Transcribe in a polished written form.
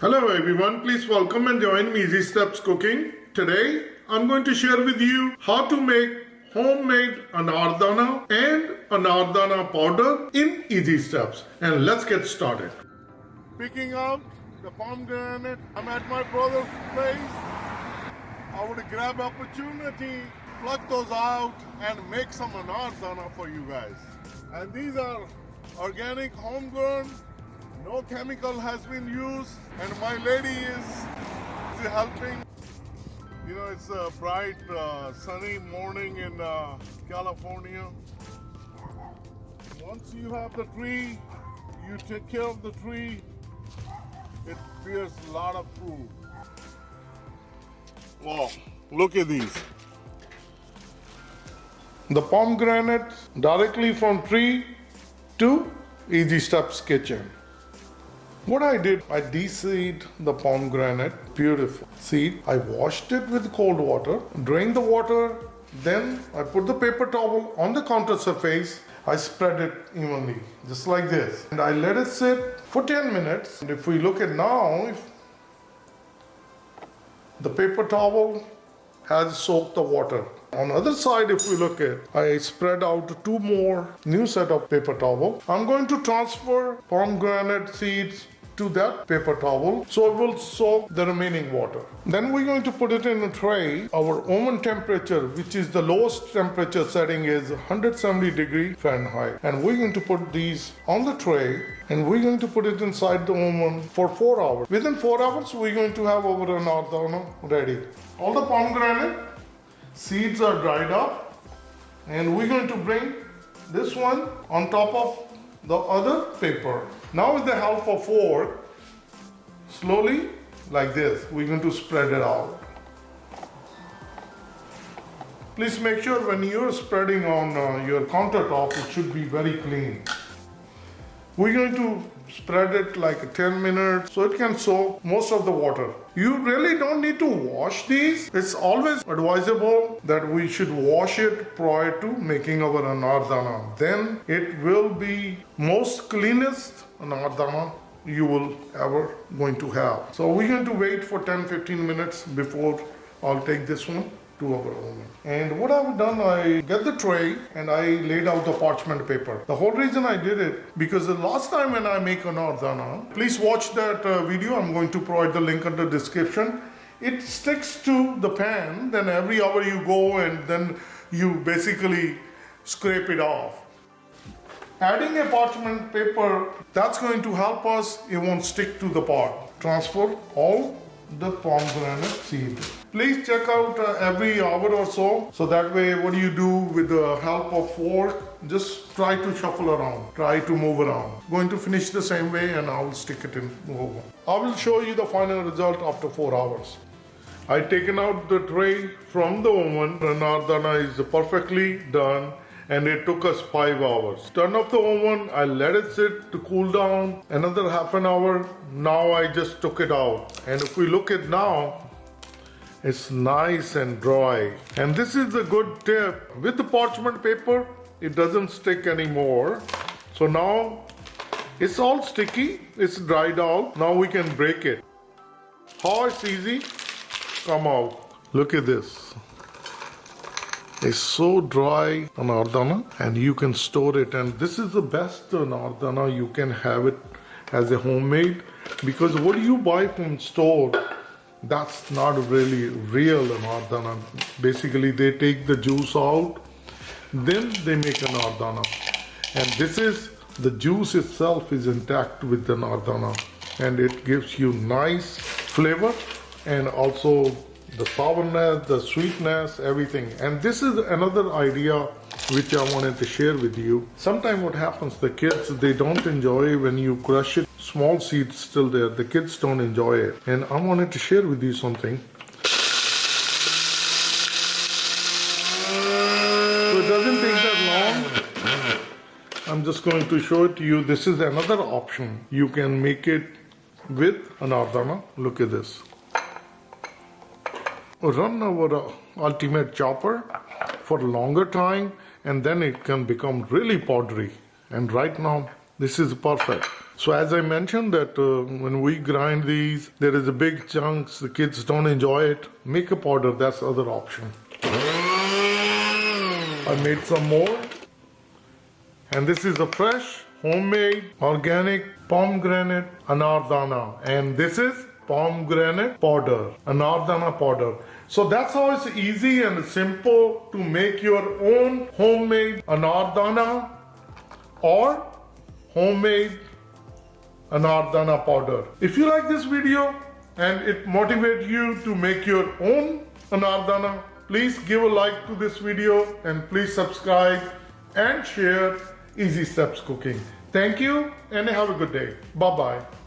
Hello everyone, please welcome and join me Easy Steps Cooking. Today I'm going to share with you how to make homemade Anardana and Anardana powder in easy steps. And let's get started. Picking out the pomegranate. I'm at my brother's place. I would grab opportunity, pluck those out and make some Anardana for you guys. And these are organic, homegrown. No chemical has been used, and my lady is helping. You know, it's a bright, sunny morning in California. Once you have the tree, you take care of the tree, it bears a lot of fruit. Wow, look at these. The pomegranate directly from tree to Easy Steps Kitchen. What I did, I de-seed the pomegranate, beautiful seed. I washed it with cold water, drained the water, then I put the paper towel on the counter surface. I spread it evenly, just like this. And I let it sit for 10 minutes. And if we look at now, the paper towel has soaked the water. On the other side, if we look at, I spread out two more new set of paper towel. I'm going to transfer pomegranate seeds to that paper towel so it will soak the remaining water. Then we're going to put it in a tray. Our oven temperature, which is the lowest temperature setting, is 170 degree Fahrenheit. And we're going to put these on the tray and we're going to put it inside the oven for 4 hours. Within 4 hours, we're going to have our Anardana ready. All the pomegranate seeds are dried up and we're going to bring this one on top of the other paper. Now with the help of fork, slowly like this, we're going to spread it out. Please make sure when you're spreading on your countertop, it should be very clean. We're going to spread it like 10 minutes so it can soak most of the water. You really don't need to wash these. It's always advisable that we should wash it prior to making our Anardana. Then it will be most cleanest Anardana you will ever going to have. So we're going to wait for 10-15 minutes before I'll take this one to our oven. And what I've done, I get the tray and I laid out the parchment paper. The whole reason I did it, because the last time when I make Anardana, please watch that video. I'm going to provide the link under the description. It sticks to the pan, then every hour you go and then you basically scrape it off. Adding a parchment paper, that's going to help us, it won't stick to the pot. Transfer all the pomegranate seed. Please check out every hour or so that way what do you do with the help of fork, just try to shuffle around, try to move around. Going to finish the same way and I will stick it in the oven. I will show you the final result after 4 hours. I taken out the tray from the oven. Anardana is perfectly done and it took us 5 hours. Turn off the oven, I let it sit to cool down another half an hour. Now I just took it out. And if we look at now, it's nice and dry. And this is a good tip. With the parchment paper, it doesn't stick anymore. So now it's all sticky, it's dried out. Now we can break it. How it's easy, come out. Look at this. It's so dry Anardana and you can store it, and this is the best Anardana. You can have it as a homemade, because what you buy from store, that's not really real Anardana. Basically they take the juice out, then they make Anardana, and this is the juice itself is intact with the Anardana, and it gives you nice flavor and also the sourness, the sweetness, everything. And this is another idea which I wanted to share with you. Sometimes what happens, the kids, they don't enjoy when you crush it. Small seeds still there, the kids don't enjoy it. And I wanted to share with you something. So it doesn't take that long. I'm just going to show it to you. This is another option. You can make it with Anardana. Look at this. Run our ultimate chopper for a longer time and then it can become really powdery. And right now this is perfect. So as I mentioned that when we grind these, there is a big chunks, the kids don't enjoy it. Make a powder, that's the other option. I made some more. And this is a fresh, homemade, organic pomegranate Anardana. And this is pomegranate powder, Anardana powder. So that's how it's easy and simple to make your own homemade Anardana or homemade Anardana powder. If you like this video and it motivates you to make your own Anardana, please give a like to this video and please subscribe and share Easy Steps Cooking. Thank you and have a good day. Bye-bye.